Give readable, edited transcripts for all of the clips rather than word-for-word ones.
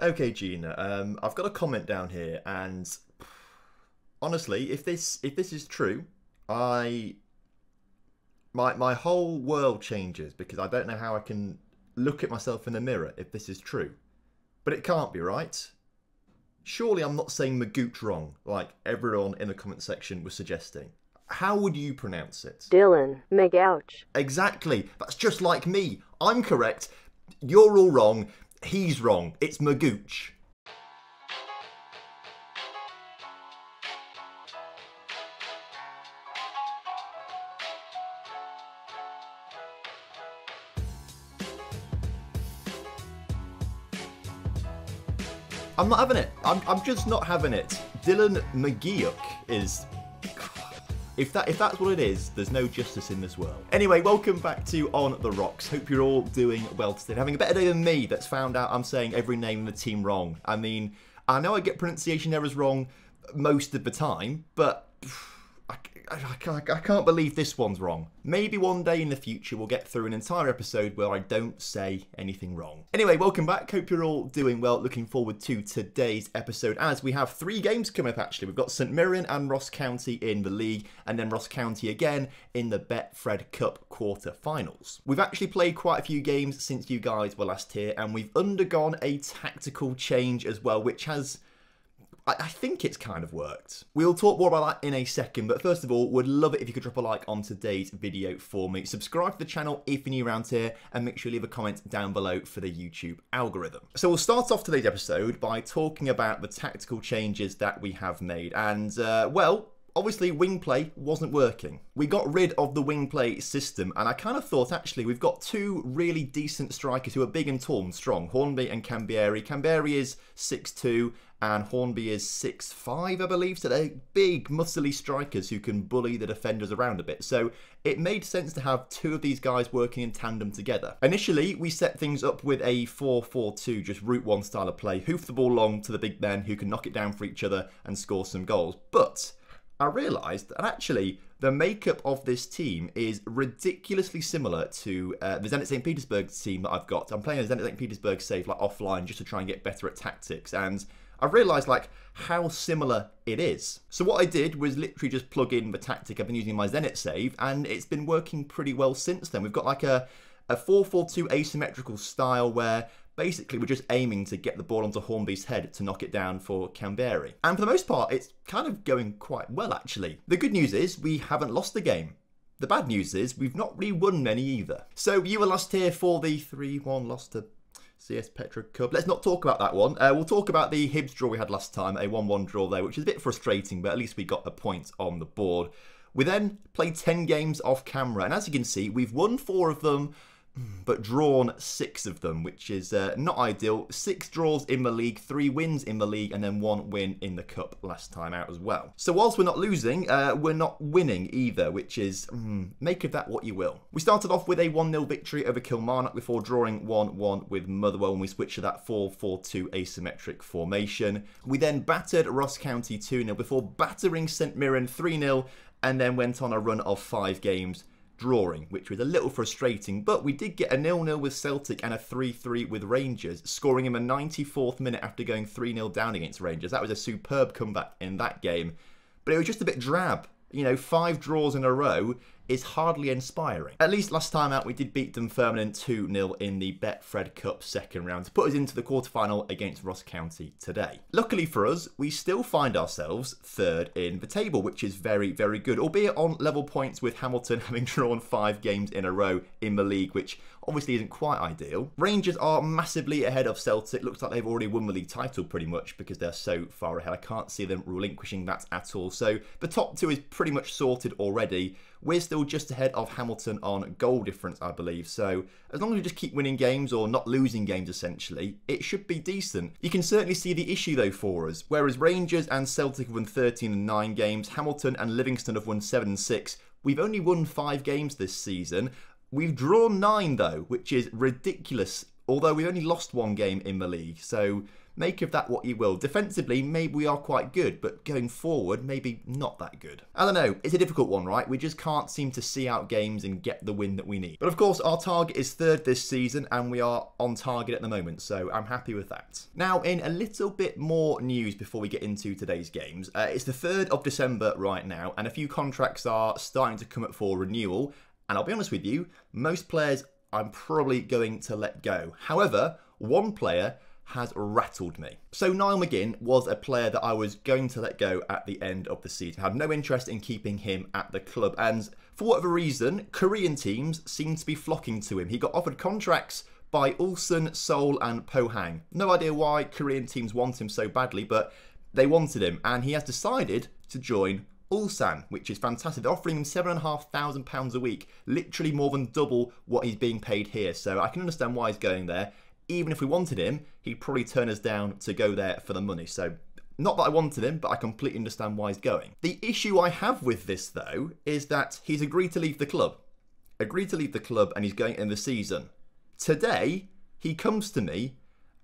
Okay, Gina. I've got a comment down here, and honestly, if this is true, I my whole world changes because I don't know how I can look at myself in the mirror if this is true. But it can't be, right? Surely I'm not saying Magooch wrong, like everyone in the comment section was suggesting. How would you pronounce it? Dylan McGouch. Exactly. That's just like me. I'm correct. You're all wrong. He's wrong. It's Magooch. I'm not having it. I'm just not having it. Dylan McGinn is... If that's what it is, there's no justice in this world. Anyway, welcome back to On The Rocks. Hope you're all doing well today. Having a better day than me that's found out I'm saying every name in the team wrong. I mean, I know I get pronunciation errors wrong most of the time, but I can't believe this one's wrong. Maybe one day in the future we'll get through an entire episode where I don't say anything wrong. Anyway, welcome back. Hope you're all doing well. Looking forward to today's episode as we have 3 games coming up actually. We've got St Mirren and Ross County in the league and then Ross County again in the Betfred Cup quarter-finals. We've actually played quite a few games since you guys were last here and we've undergone a tactical change as well, which has... I think it's kind of worked. We'll talk more about that in a second, but first of all, would love it if you could drop a like on today's video for me. Subscribe to the channel if you're new around here, and make sure you leave a comment down below for the YouTube algorithm. So we'll start off today's episode by talking about the tactical changes that we have made. And, well, obviously wing play wasn't working. We got rid of the wing play system, and I kind of thought, actually, we've got 2 really decent strikers who are big and tall and strong, Hornby and Cambieri. Cambieri is 6'2", and Hornby is 6'5", I believe, so they're big, muscly strikers who can bully the defenders around a bit. So it made sense to have 2 of these guys working in tandem together. Initially, we set things up with a 4-4-2, just route 1 style of play, hoof the ball long to the big men who can knock it down for each other and score some goals. But I realised that actually the makeup of this team is ridiculously similar to the Zenit St. Petersburg team that I've got. I'm playing a Zenit St. Petersburg save like offline just to try and get better at tactics, and I've realised like how similar it is. So what I did was literally just plug in the tactic I've been using in my Zenit save, and it's been working pretty well since then. We've got like a 4-4-2 asymmetrical style where basically we're just aiming to get the ball onto Hornby's head to knock it down for Cambieri. And for the most part, it's kind of going quite well actually. The good news is we haven't lost the game. The bad news is we've not really won many either. So you were last here for the 3-1 loss to CS Betfred Cup. Let's not talk about that one. We'll talk about the Hibs draw we had last time, a 1-1 draw there, which is a bit frustrating, but at least we got a point on the board. We then played 10 games off camera, and as you can see, we've won 4 of them, but drawn 6 of them, which is not ideal. 6 draws in the league, 3 wins in the league, and then 1 win in the cup last time out as well. So whilst we're not losing, we're not winning either, which is, make of that what you will. We started off with a 1-0 victory over Kilmarnock before drawing 1-1 with Motherwell when we switched to that 4-4-2 asymmetric formation. We then battered Ross County 2-0 before battering St Mirren 3-0, and then went on a run of 5 games drawing, which was a little frustrating, but we did get a 0-0 with Celtic and a 3-3 with Rangers, scoring in the 94th minute after going 3-0 down against Rangers. That was a superb comeback in that game, but it was just a bit drab. You know, 5 draws in a row is hardly inspiring. At least last time out we did beat Dunfermline 2-0 in the Betfred Cup second round to put us into the quarter-final against Ross County today. Luckily for us, we still find ourselves 3rd in the table, which is very, very good, albeit on level points with Hamilton having drawn 5 games in a row in the league, which obviously isn't quite ideal. Rangers are massively ahead of Celtic. Looks like they've already won the league title pretty much because they're so far ahead. I can't see them relinquishing that at all. So the top 2 is pretty much sorted already. We're still just ahead of Hamilton on goal difference, I believe. So as long as we just keep winning games or not losing games, essentially, it should be decent. You can certainly see the issue, though, for us. Whereas Rangers and Celtic have won 13 and 9 games, Hamilton and Livingston have won 7 and 6. We've only won 5 games this season. We've drawn 9, though, which is ridiculous although we only lost one game in the league, so make of that what you will. Defensively, maybe we are quite good, but going forward, maybe not that good. I don't know, it's a difficult one, right? We just can't seem to see out games and get the win that we need. But of course, our target is 3rd this season, and we are on target at the moment, so I'm happy with that. Now, in a little bit more news before we get into today's games, it's the 3rd of December right now, and a few contracts are starting to come up for renewal, and I'll be honest with you, most players I'm probably going to let go. However, one player has rattled me. So Nyle Mcginn was a player that I was going to let go at the end of the season. I had no interest in keeping him at the club, and for whatever reason, Korean teams seem to be flocking to him. He got offered contracts by Ulsan, Seoul and Pohang. No idea why Korean teams want him so badly, but they wanted him, and he has decided to join Ulsan, which is fantastic. They're offering him £7,500 a week, literally more than double what he's being paid here, so I can understand why he's going there. Even if we wanted him, he'd probably turn us down to go there for the money. So, not that I wanted him, but I completely understand why he's going. The issue I have with this, though, is that he's agreed to leave the club. And he's going in the season. Today, he comes to me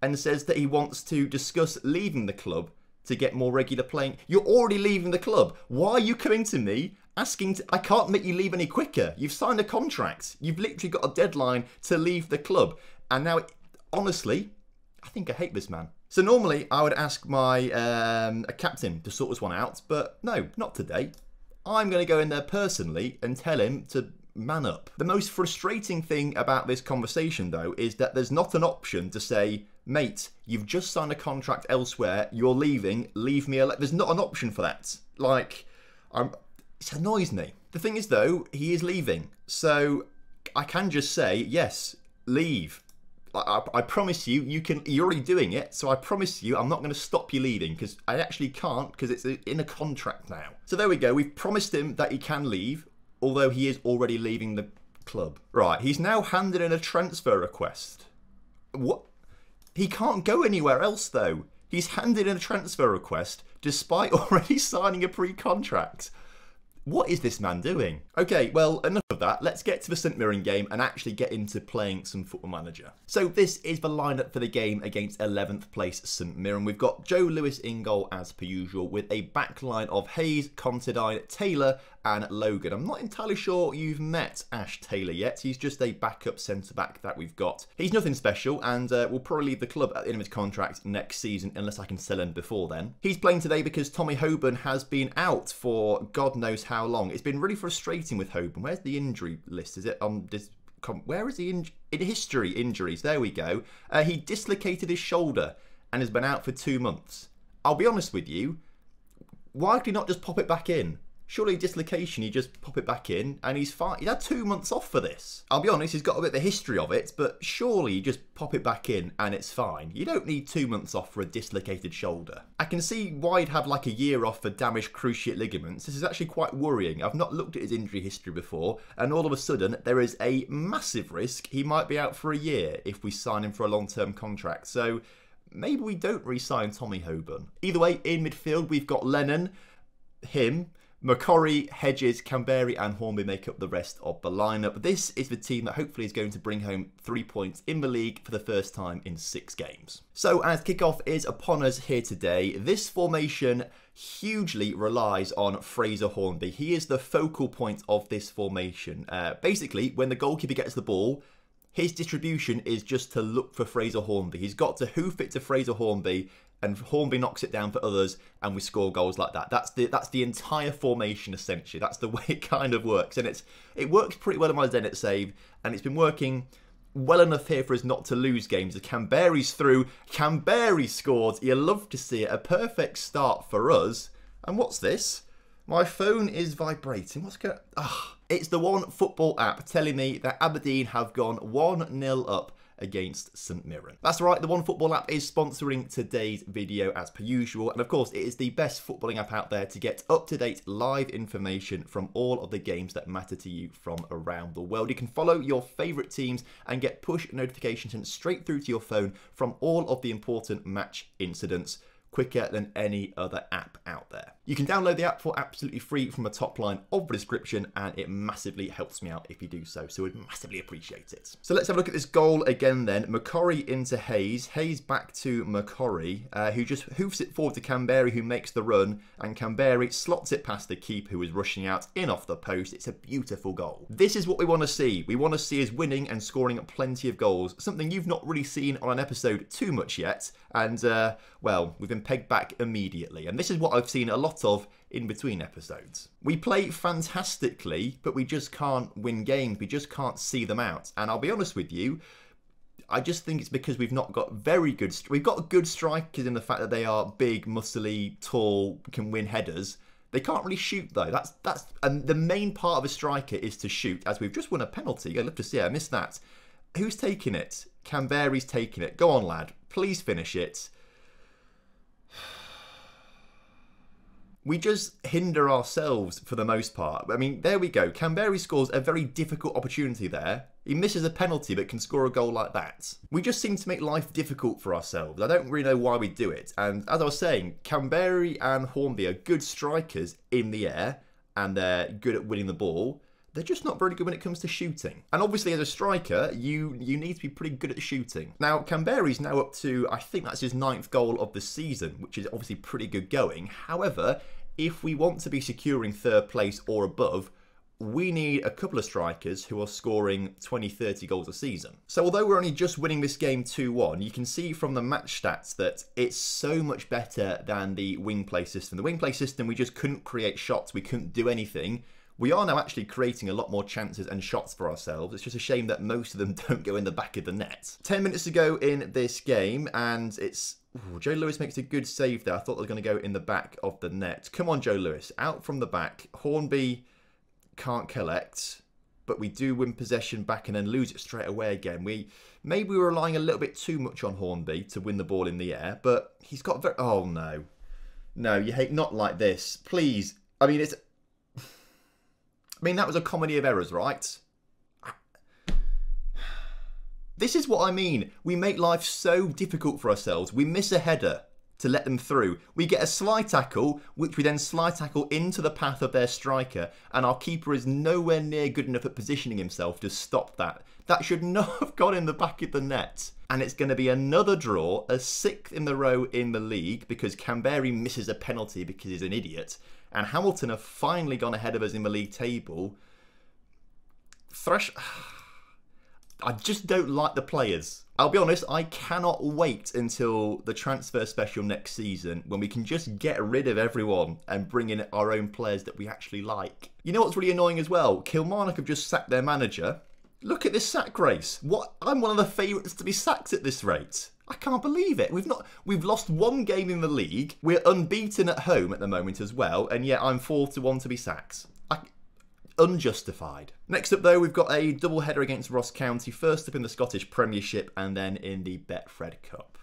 and says that he wants to discuss leaving the club to get more regular playing. You're already leaving the club. Why are you coming to me asking to... I can't make you leave any quicker. You've signed a contract. You've literally got a deadline to leave the club. And now... honestly, I think I hate this man. So normally I would ask my a captain to sort this one out, but no, not today. I'm going to go in there personally and tell him to man up. The most frustrating thing about this conversation, though, is that there's not an option to say, mate, you've just signed a contract elsewhere, you're leaving, leave me alone. There's not an option for that. Like, it annoys me. The thing is, though, he is leaving. So I can just say, yes, leave. I promise you, you're already doing it, so I promise you I'm not going to stop you leaving, because I actually can't, because it's in a contract now. So there we go, we've promised him that he can leave, although he is already leaving the club. Right, he's now handed in a transfer request. What? He can't go anywhere else, though. He's handed in a transfer request, despite already signing a pre-contract. What is this man doing? Okay, well, enough of that. Let's get to the St Mirren game and actually get into playing some Football Manager. So this is the lineup for the game against 11th place St Mirren. We've got Joe Lewis in goal as per usual, with a backline of Hayes, Considine, Taylor and Logan. I'm not entirely sure you've met Ash Taylor yet. He's just a backup centre-back that we've got. He's nothing special and will probably leave the club at the end of his contract next season unless I can sell him before then. He's playing today because Tommy Hoban has been out for God knows how long. It's been really frustrating with Hoban. Where's the injury list? Is it on this? Where is he in history injuries? There we go. He dislocated his shoulder and has been out for 2 months. I'll be honest with you. Why could he not just pop it back in? Surely dislocation, you just pop it back in and he's fine. He's had 2 months off for this. I'll be honest, he's got a bit of the history of it, but surely you just pop it back in and it's fine. You don't need 2 months off for a dislocated shoulder. I can see why he'd have like a year off for damaged cruciate ligaments. This is actually quite worrying. I've not looked at his injury history before, and all of a sudden there is a massive risk he might be out for a year if we sign him for a long-term contract. So maybe we don't re-sign Tommy Hoban. Either way, in midfield we've got Lennon, him, McCorry, Hedges, Canberry and Hornby make up the rest of the lineup. This is the team that hopefully is going to bring home 3 points in the league for the first time in 6 games. So as kickoff is upon us here today, this formation hugely relies on Fraser Hornby. He is the focal point of this formation. Basically, when the goalkeeper gets the ball, his distribution is just to look for Fraser Hornby. He's got to hoof it to Fraser Hornby, and Hornby knocks it down for others, and we score goals like that. That's the entire formation, essentially. That's the way it kind of works. And it works pretty well in my Zenit save, and it's been working well enough here for us not to lose games. The Canberry's through. Canberry scored. You love to see it. A perfect start for us. And what's this? My phone is vibrating. What's going on? It's the One Football app telling me that Aberdeen have gone 1-0 up against St Mirren. That's right, the One Football app is sponsoring today's video as per usual, and of course it is the best footballing app out there to get up-to-date live information from all of the games that matter to you from around the world. You can follow your favourite teams and get push notifications sent straight through to your phone from all of the important match incidents quicker than any other app out there. You can download the app for absolutely free from the top line of the description, and it massively helps me out if you do so, so I'd massively appreciate it. So let's have a look at this goal again then. McCorry into Hayes. Hayes back to McCorry, who just hoofs it forward to Canberry, who makes the run, and Canberry slots it past the keeper who is rushing out in off the post. It's a beautiful goal. This is what we want to see. We want to see us winning and scoring plenty of goals, something you've not really seen on an episode too much yet, and well, we've been pegged back immediately, and this is what I've seen a lot of in between episodes. We play fantastically, but we just can't win games. We just can't see them out. And I'll be honest with you, I just think it's because we've not got very good... We've got good strikers in the fact that they are big, muscly, tall, can win headers. They can't really shoot though. And the main part of a striker is to shoot, as we've just won a penalty. I'd love to see it. I missed that. Who's taking it? Canberry's taking it. Go on, lad. Please finish it. We just hinder ourselves for the most part. I mean, there we go. Canberry scores a very difficult opportunity there. He misses a penalty but can score a goal like that. We just seem to make life difficult for ourselves. I don't really know why we do it. And as I was saying, Canberry and Hornby are good strikers in the air, and they're good at winning the ball. They're just not very good when it comes to shooting. And obviously as a striker, you need to be pretty good at shooting. Now, Canberry's now up to, I think that's his 9th goal of the season, which is obviously pretty good going. However, if we want to be securing 3rd place or above, we need a couple of strikers who are scoring 20-30 goals a season. So although we're only just winning this game 2-1, you can see from the match stats that it's so much better than the wing play system. The wing play system, we just couldn't create shots, we couldn't do anything. We are now actually creating a lot more chances and shots for ourselves. It's just a shame that most of them don't go in the back of the net. 10 minutes to go in this game, and it's... Ooh, Joe Lewis makes a good save there. I thought they were going to go in the back of the net. Come on, Joe Lewis. Out from the back. Hornby can't collect, but we do win possession back and then lose it straight away again. Maybe we're relying a little bit too much on Hornby to win the ball in the air, but he's got very... Oh, no. No, you hate... Not like this. Please. I mean, it's... I mean, that was a comedy of errors, right? This is what I mean. We make life so difficult for ourselves. We miss a header to let them through. We get a slide tackle, which we then slide tackle into the path of their striker, and our keeper is nowhere near good enough at positioning himself to stop that. That should not have gone in the back of the net. And it's going to be another draw, a 6th in the row in the league, because Canberry misses a penalty because he's an idiot. And Hamilton have finally gone ahead of us in the league table. I just don't like the players. I'll be honest, I cannot wait until the transfer special next season when we can just get rid of everyone and bring in our own players that we actually like. You know what's really annoying as well? Kilmarnock have just sacked their manager. Look at this sack race. What? I'm one of the favourites to be sacked at this rate. I can't believe it. We've lost 1 game in the league. We're unbeaten at home at the moment as well, and yet I'm 4-1 to be sacked. Unjustified. Next up though, we've got a double header against Ross County, first up in the Scottish Premiership and then in the Betfred Cup.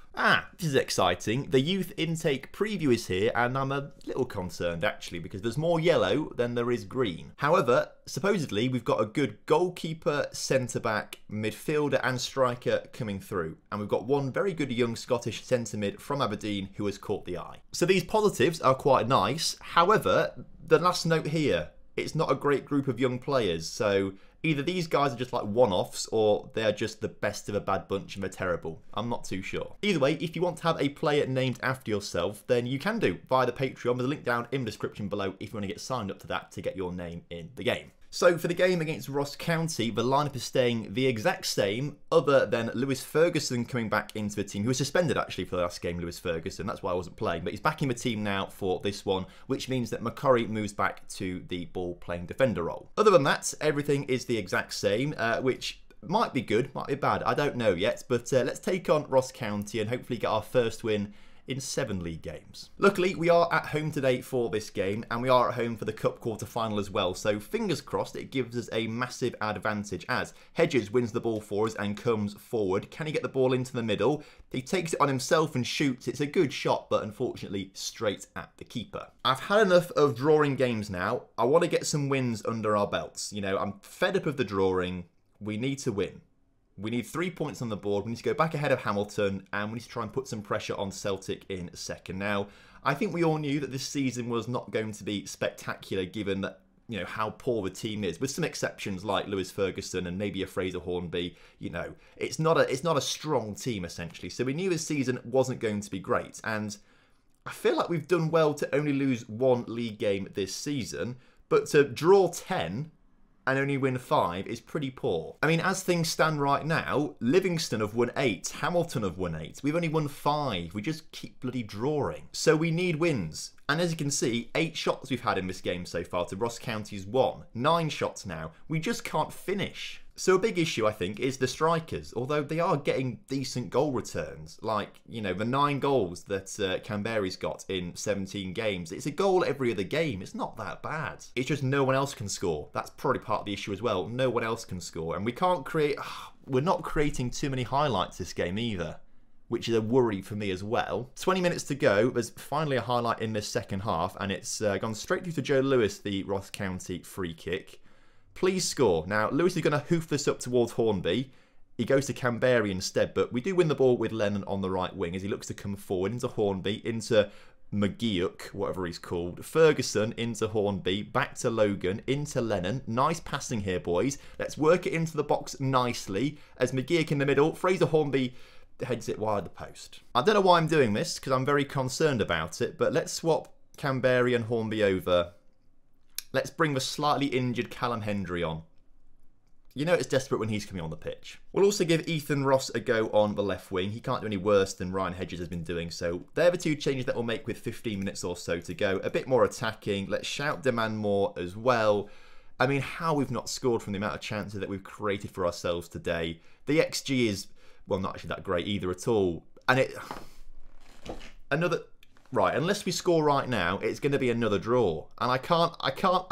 This is exciting. The youth intake preview is here, and I'm a little concerned actually because there's more yellow than there is green. However, supposedly we've got a good goalkeeper, centre-back, midfielder and striker coming through, and we've got one very good young Scottish centre-mid from Aberdeen who has caught the eye. So these positives are quite nice. However, the last note here, it's not a great group of young players, so either these guys are just like one-offs or they're just the best of a bad bunch and they're terrible. I'm not too sure. Either way, if you want to have a player named after yourself, then you can do via the Patreon. There's a link down in the description below if you want to get signed up to that to get your name in the game. So for the game against Ross County, the lineup is staying the exact same other than Lewis Ferguson coming back into the team, who was suspended actually for the last game, Lewis Ferguson. That's why I wasn't playing, but he's back in the team now for this one, which means that McCurry moves back to the ball-playing defender role. Other than that, everything is the exact same, which might be good, might be bad, I don't know yet, but let's take on Ross County and hopefully get our first win in 7 league games. Luckily, we are at home today for this game, and we are at home for the Cup quarter-final as well, so fingers crossed it gives us a massive advantage as Hedges wins the ball for us and comes forward. Can he get the ball into the middle? He takes it on himself and shoots. It's a good shot, but unfortunately straight at the keeper. I've had enough of drawing games now. I want to get some wins under our belts. You know, I'm fed up of the drawing. We need to win. We need 3 points on the board. We need to go back ahead of Hamilton, and we need to try and put some pressure on Celtic in second. Now, I think we all knew that this season was not going to be spectacular, given that, you know, how poor the team is, with some exceptions like Lewis Ferguson and maybe a Fraser Hornby. You know, it's not a strong team, essentially. So we knew this season wasn't going to be great, and I feel like we've done well to only lose 1 league game this season, but to draw 10 and only win 5 is pretty poor. I mean, as things stand right now, Livingston have won 8, Hamilton have won 8, we've only won 5, we just keep bloody drawing. So we need wins. And as you can see, 8 shots we've had in this game so far to Ross County's 1, 9 shots now. We just can't finish. So a big issue, I think, is the strikers, although they are getting decent goal returns. Like, you know, the 9 goals that Canberra's got in 17 games. It's a goal every other game. It's not that bad. It's just no one else can score. That's probably part of the issue as well. No one else can score. And we can't create... We're not creating too many highlights this game either, which is a worry for me as well. 20 minutes to go. There's finally a highlight in this second half, and it's gone straight through to Joe Lewis, the Ross County free kick. Please score. Now, Lewis is going to hoof this up towards Hornby. He goes to Canberra instead, but we do win the ball with Lennon on the right wing as he looks to come forward into Hornby, into McGinn, whatever he's called. Ferguson into Hornby, back to Logan, into Lennon. Nice passing here, boys. Let's work it into the box nicely as McGinn in the middle. Fraser Hornby heads it wide the post. I don't know why I'm doing this because I'm very concerned about it, but let's swap Canberra and Hornby over. Let's bring the slightly injured Callum Hendry on. You know it's desperate when he's coming on the pitch. We'll also give Ethan Ross a go on the left wing. He can't do any worse than Ryan Hedges has been doing, so they're the 2 changes that we'll make with 15 minutes or so to go. A bit more attacking. Let's shout demand more as well. I mean, how we've not scored from the amount of chances that we've created for ourselves today. The XG is, well, not actually that great either at all. And it... Another... Right, unless we score right now, it's going to be another draw. And I can't,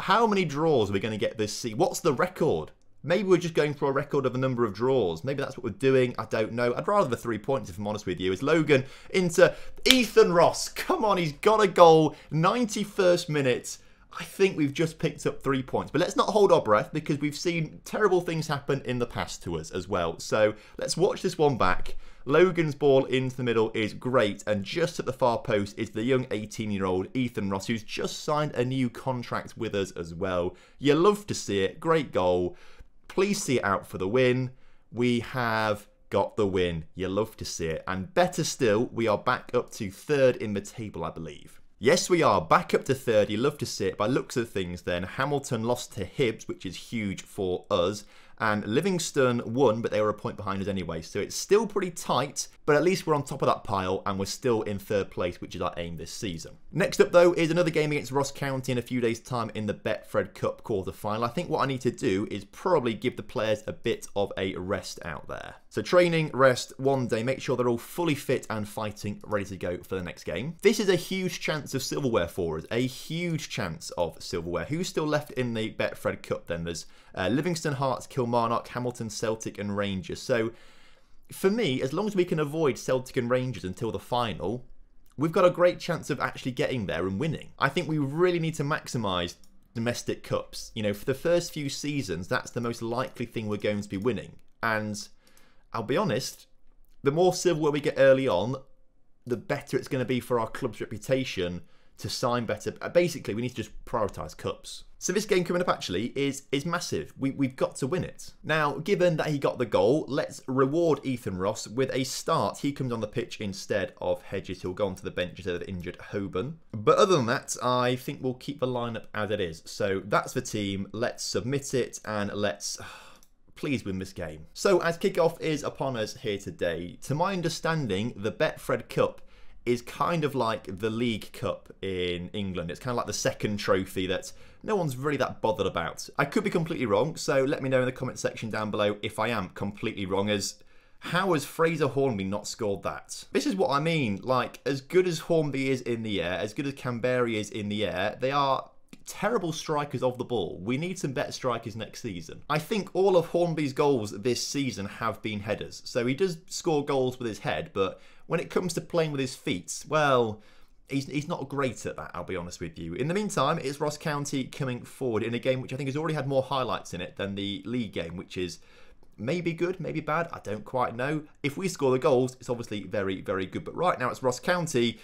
how many draws are we going to get this season? What's the record? Maybe we're just going for a record of a number of draws. Maybe that's what we're doing. I don't know. I'd rather the 3 points, if I'm honest with you. It's Logan into Ethan Ross. Come on, he's got a goal. 91st minute. I think we've just picked up 3 points. But let's not hold our breath because we've seen terrible things happen in the past to us as well. So let's watch this one back. Logan's ball into the middle is great, and just at the far post is the young 18-year-old Ethan Ross, who's just signed a new contract with us as well. You love to see it. Great goal. Please see it out for the win. We have got the win. You love to see it. And better still, we are back up to 3rd in the table, I believe. Yes, we are back up to 3rd. You love to see it. By looks of things then, Hamilton lost to Hibs, which is huge for us. And Livingston won, but they were a point behind us anyway. So it's still pretty tight, but at least we're on top of that pile and we're still in 3rd place, which is our aim this season. Next up, though, is another game against Ross County in a few days' time in the Betfred Cup quarter-final. I think what I need to do is probably give the players a bit of a rest out there. So training, rest, 1 day, make sure they're all fully fit and fighting, ready to go for the next game. This is a huge chance of silverware for us, a huge chance of silverware. Who's still left in the Betfred Cup then? There's Livingston, Hearts, Kilmarnock, Hamilton, Celtic and Rangers. So for me, as long as we can avoid Celtic and Rangers until the final, we've got a great chance of actually getting there and winning. I think we really need to maximise domestic cups. You know, for the first few seasons, that's the most likely thing we're going to be winning. And I'll be honest, the more silverware we get early on, the better it's going to be for our club's reputation to sign better. Basically, we need to just prioritise cups. So this game coming up actually is massive. We've got to win it. Now, given that he got the goal, let's reward Ethan Ross with a start. He comes on the pitch instead of Hedges, who'll go onto the bench instead of the injured Hoban. But other than that, I think we'll keep the lineup as it is. So that's the team. Let's submit it and let's... please win this game. So as kickoff is upon us here today, to my understanding, the Betfred Cup is kind of like the League Cup in England. It's kind of like the second trophy that no one's really that bothered about. I could be completely wrong, so let me know in the comment section down below if I am completely wrong, as how has Fraser Hornby not scored that? This is what I mean, like, as good as Hornby is in the air, as good as Canberra is in the air, they are terrible strikers of the ball. We need some better strikers next season. I think all of Hornby's goals this season have been headers. So he does score goals with his head, but when it comes to playing with his feet, well, he's not great at that, I'll be honest with you. In the meantime, it's Ross County coming forward in a game which I think has already had more highlights in it than the league game, which is Maybe good, maybe bad, I don't quite know. If we score the goals, it's obviously very, very good. But right now it's Ross County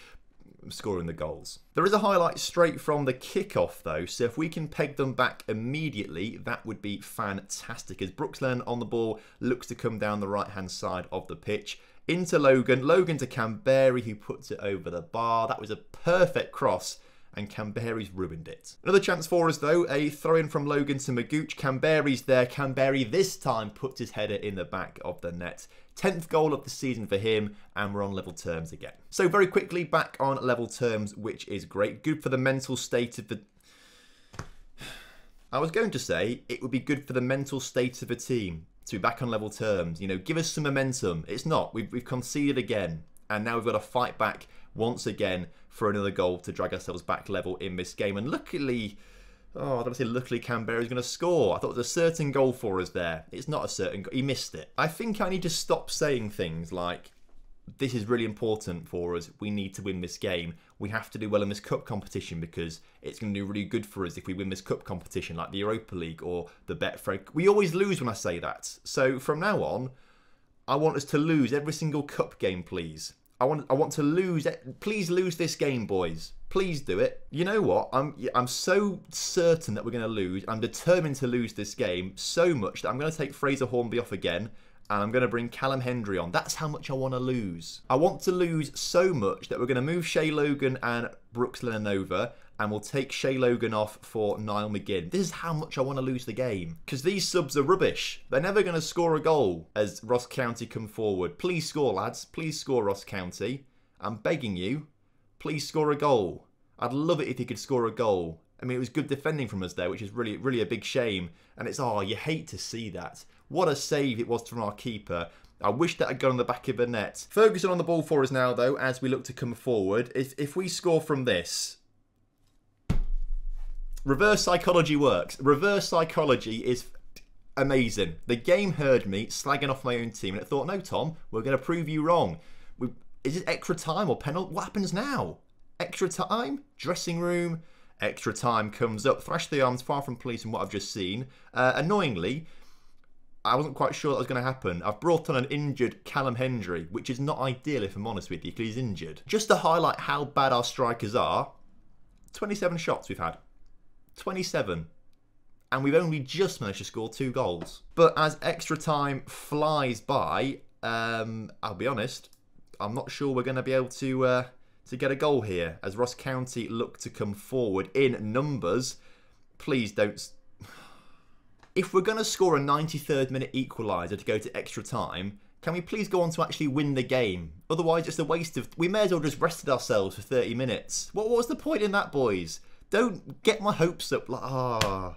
scoring the goals. There is a highlight straight from the kickoff though, so if we can peg them back immediately, that would be fantastic. As Brooksland on the ball looks to come down the right-hand side of the pitch. Into Logan, Logan to Canberry, who puts it over the bar. That was a perfect cross, and Canberry's ruined it. Another chance for us though, a throw-in from Logan to Magooch. Canberry's there. Canberry this time puts his header in the back of the net. 10th goal of the season for him, and we're on level terms again. So very quickly, back on level terms, which is great. Good for the mental state of the... I was going to say, it would be good for the mental state of a team to be back on level terms. You know, give us some momentum. It's not. We've conceded again, and now we've got to fight back once again for another goal to drag ourselves back level in this game. And luckily... Oh, I don't say luckily Canberra's going to score. I thought it was a certain goal for us there. It's not a certain goal. He missed it. I think I need to stop saying things like, this is really important for us. We need to win this game. We have to do well in this cup competition because it's going to do really good for us if we win this cup competition like the Europa League or the Betfred. We always lose when I say that. So from now on, I want us to lose every single cup game, please. I want to lose. Please lose this game, boys. Please do it. You know what? I'm so certain that we're going to lose. I'm determined to lose this game so much that I'm going to take Fraser Hornby off again, and I'm going to bring Callum Hendry on. That's how much I want to lose. I want to lose so much that we're going to move Shea Logan and Brooks Lennon over, and we'll take Shea Logan off for Nyle Mcginn. This is how much I want to lose the game. Because these subs are rubbish. They're never going to score a goal as Ross County come forward. Please score, lads. Please score, Ross County. I'm begging you. Please score a goal. I'd love it if he could score a goal. I mean, it was good defending from us there, which is really, really a big shame. And it's, oh, you hate to see that. What a save it was from our keeper. I wish that had gone on the back of the net. Ferguson on the ball for us now, though, as we look to come forward. If we score from this... Reverse psychology works. Reverse psychology is amazing. The game heard me slagging off my own team, and it thought, no, Tom, we're going to prove you wrong. Is it extra time or penalty? What happens now? Extra time? Dressing room? Extra time comes up. Thrash the arms, far from police from what I've just seen. Annoyingly, I wasn't quite sure that was going to happen. I've brought on an injured Callum Hendry, which is not ideal if I'm honest with you, because he's injured. Just to highlight how bad our strikers are, 27 shots we've had. 27. And we've only just managed to score 2 goals. But as extra time flies by, I'll be honest, I'm not sure we're going to be able to get a goal here. As Ross County look to come forward in numbers, please don't... If we're going to score a 93rd minute equaliser to go to extra time, can we please go on to actually win the game? Otherwise, it's a waste of... We may as well just rested ourselves for 30 minutes. What was the point in that, boys? Don't get my hopes up. Like,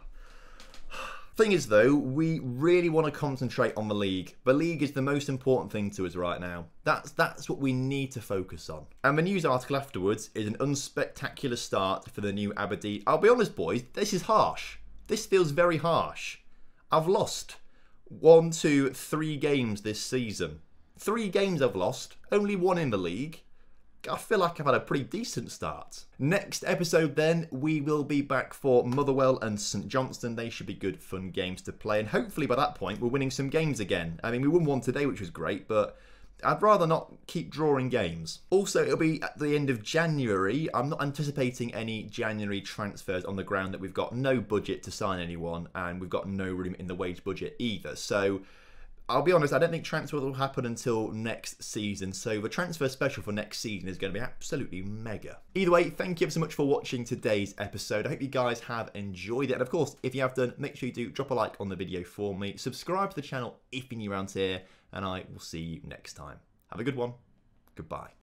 Thing is, though, we really want to concentrate on the league. The league is the most important thing to us right now. That's what we need to focus on. And the news article afterwards is an unspectacular start for the new Aberdeen. I'll be honest, boys, this is harsh. This feels very harsh. I've lost 1, 2, 3 games this season. 3 games I've lost, only 1 in the league. I feel like I've had a pretty decent start. Next episode then, we will be back for Motherwell and St Johnstone. They should be good, fun games to play. And hopefully by that point, we're winning some games again. I mean, we won one today, which was great, but I'd rather not keep drawing games. Also, it'll be at the end of January. I'm not anticipating any January transfers on the ground that we've got no budget to sign anyone, and we've got no room in the wage budget either. So... I'll be honest, I don't think transfers will happen until next season, so the transfer special for next season is going to be absolutely mega. Either way, thank you so much for watching today's episode. I hope you guys have enjoyed it, and of course, if you have done, make sure you do drop a like on the video for me, subscribe to the channel if you're new around here, and I will see you next time. Have a good one. Goodbye.